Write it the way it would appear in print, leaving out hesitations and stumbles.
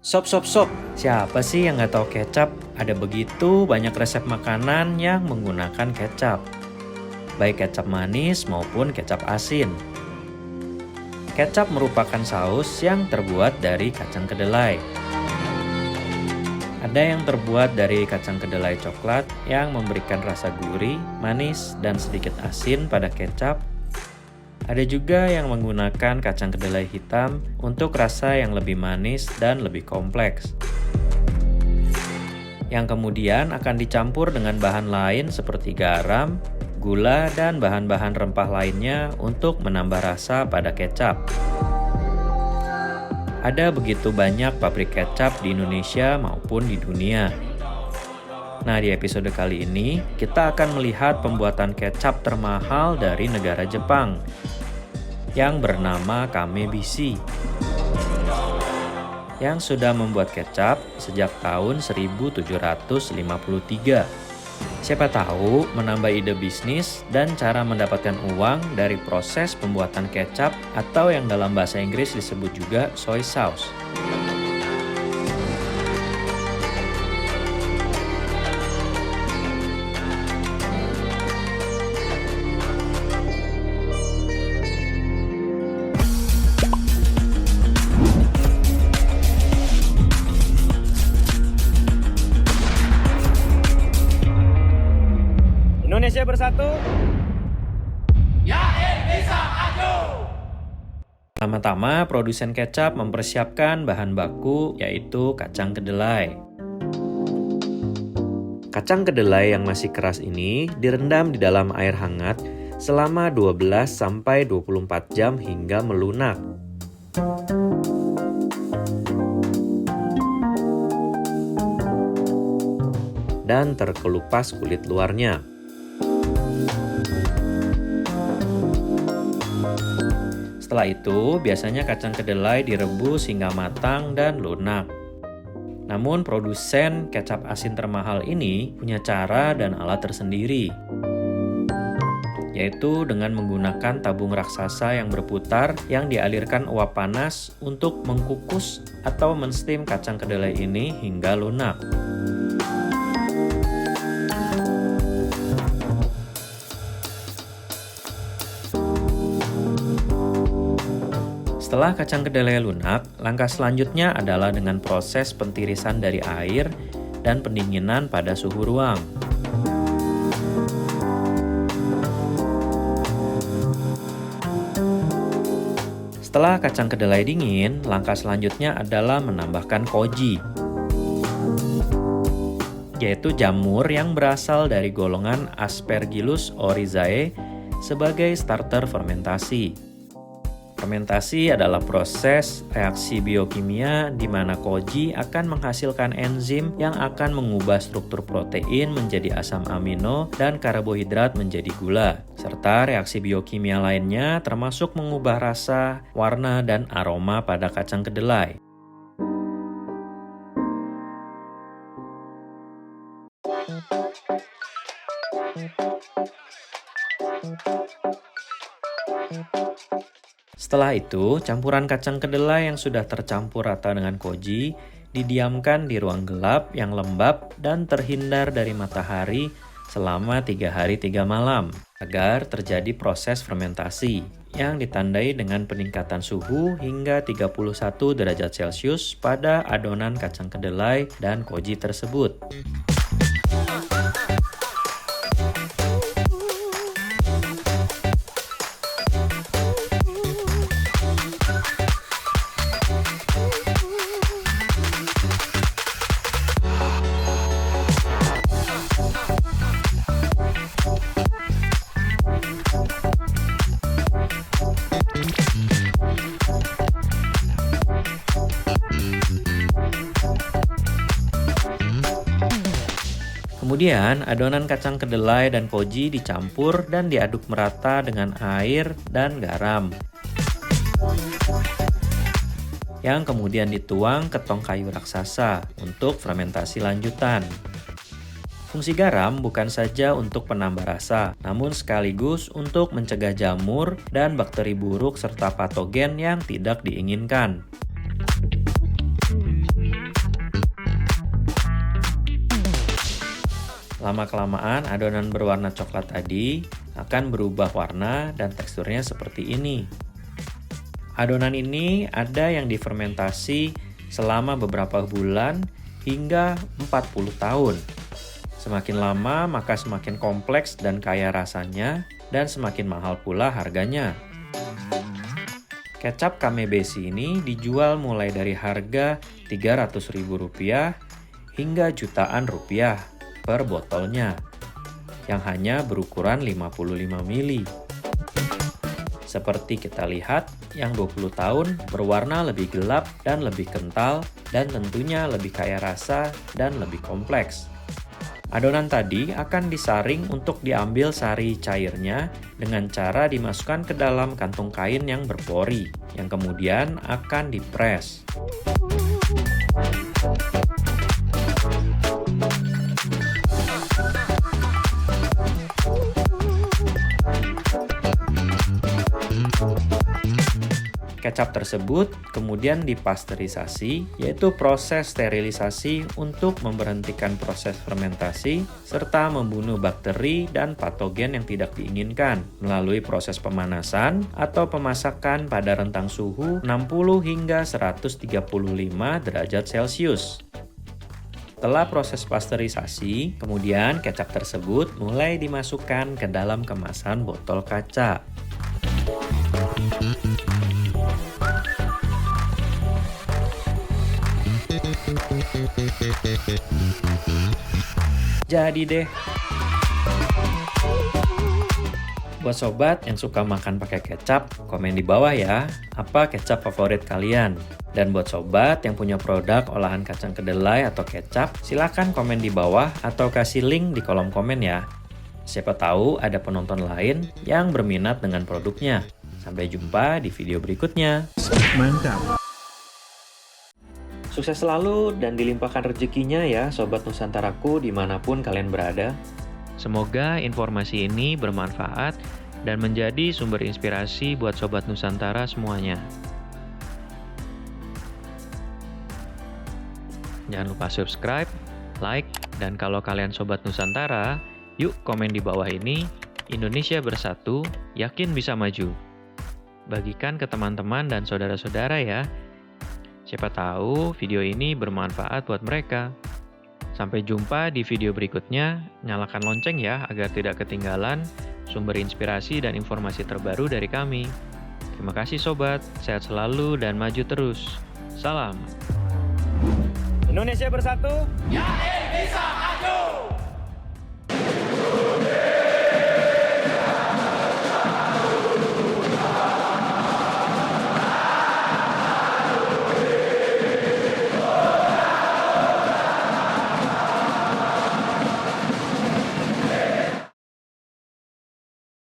Sop, sop, sop. Siapa sih yang nggak tahu kecap? Ada begitu banyak resep makanan yang menggunakan kecap. Baik kecap manis maupun kecap asin. Kecap merupakan saus yang terbuat dari kacang kedelai. Ada yang terbuat dari kacang kedelai coklat yang memberikan rasa gurih, manis, dan sedikit asin pada kecap. Ada juga yang menggunakan kacang kedelai hitam untuk rasa yang lebih manis dan lebih kompleks. Yang kemudian akan dicampur dengan bahan lain seperti garam, gula, dan bahan-bahan rempah lainnya untuk menambah rasa pada kecap. Ada begitu banyak pabrik kecap di Indonesia maupun di dunia. Nah, di episode kali ini kita akan melihat pembuatan kecap termahal dari negara Jepang yang bernama Kamebishi, yang sudah membuat kecap sejak tahun 1753. Siapa tahu menambah ide bisnis dan cara mendapatkan uang dari proses pembuatan kecap atau yang dalam bahasa Inggris disebut juga soy sauce. Indonesia bersatu. Pertama-tama, produsen kecap mempersiapkan bahan baku yaitu kacang kedelai. Kacang kedelai yang masih keras ini direndam di dalam air hangat selama 12-24 jam hingga melunak. Dan terkelupas kulit luarnya. Setelah itu, biasanya kacang kedelai direbus hingga matang dan lunak. Namun, produsen kecap asin termahal ini punya cara dan alat tersendiri, yaitu dengan menggunakan tabung raksasa yang berputar yang dialirkan uap panas untuk mengkukus atau menstim kacang kedelai ini hingga lunak. Setelah kacang kedelai lunak, langkah selanjutnya adalah dengan proses pentirisan dari air dan pendinginan pada suhu ruang. Setelah kacang kedelai dingin, langkah selanjutnya adalah menambahkan koji, yaitu jamur yang berasal dari golongan Aspergillus oryzae sebagai starter fermentasi. Fermentasi adalah proses reaksi biokimia di mana koji akan menghasilkan enzim yang akan mengubah struktur protein menjadi asam amino dan karbohidrat menjadi gula, serta reaksi biokimia lainnya termasuk mengubah rasa, warna, dan aroma pada kacang kedelai. Setelah itu, campuran kacang kedelai yang sudah tercampur rata dengan koji didiamkan di ruang gelap yang lembab dan terhindar dari matahari selama 3 hari 3 malam agar terjadi proses fermentasi yang ditandai dengan peningkatan suhu hingga 31 derajat Celcius pada adonan kacang kedelai dan koji tersebut. Kemudian, adonan kacang kedelai dan koji dicampur dan diaduk merata dengan air dan garam, yang kemudian dituang ke tong kayu raksasa untuk fermentasi lanjutan. Fungsi garam bukan saja untuk penambah rasa, namun sekaligus untuk mencegah jamur dan bakteri buruk serta patogen yang tidak diinginkan. Lama-kelamaan adonan berwarna coklat tadi akan berubah warna dan teksturnya seperti ini. Adonan ini ada yang difermentasi selama beberapa bulan hingga 40 tahun. Semakin lama maka semakin kompleks dan kaya rasanya dan semakin mahal pula harganya. Kecap Kamebesi ini dijual mulai dari harga Rp300.000 hingga jutaan rupiah per botolnya, yang hanya berukuran 55 ml. Seperti kita lihat, yang 20 tahun berwarna lebih gelap dan lebih kental, dan tentunya lebih kaya rasa dan lebih kompleks. Adonan tadi akan disaring untuk diambil sari cairnya dengan cara dimasukkan ke dalam kantung kain yang berpori, yang kemudian akan dipres. Kecap tersebut kemudian dipasteurisasi, yaitu proses sterilisasi untuk memberhentikan proses fermentasi serta membunuh bakteri dan patogen yang tidak diinginkan melalui proses pemanasan atau pemasakan pada rentang suhu 60 hingga 135 derajat Celcius. Setelah proses pasteurisasi, kemudian kecap tersebut mulai dimasukkan ke dalam kemasan botol kaca. Jadi deh. Buat sobat yang suka makan pakai kecap, komen di bawah ya, apa kecap favorit kalian? Dan buat sobat yang punya produk olahan kacang kedelai atau kecap, silakan komen di bawah atau kasih link di kolom komen ya. Siapa tahu ada penonton lain yang berminat dengan produknya. Sampai jumpa di video berikutnya. Mantap. Sukses selalu dan dilimpahkan rezekinya ya Sobat Nusantaraku dimanapun kalian berada. Semoga informasi ini bermanfaat dan menjadi sumber inspirasi buat Sobat Nusantara semuanya. Jangan lupa subscribe, like, dan kalau kalian Sobat Nusantara, yuk komen di bawah ini, Indonesia bersatu, yakin bisa maju. Bagikan ke teman-teman dan saudara-saudara ya. Siapa tahu video ini bermanfaat buat mereka. Sampai jumpa di video berikutnya. Nyalakan lonceng ya agar tidak ketinggalan sumber inspirasi dan informasi terbaru dari kami. Terima kasih sobat, sehat selalu dan maju terus. Salam. Indonesia bersatu. Yakin bisa maju.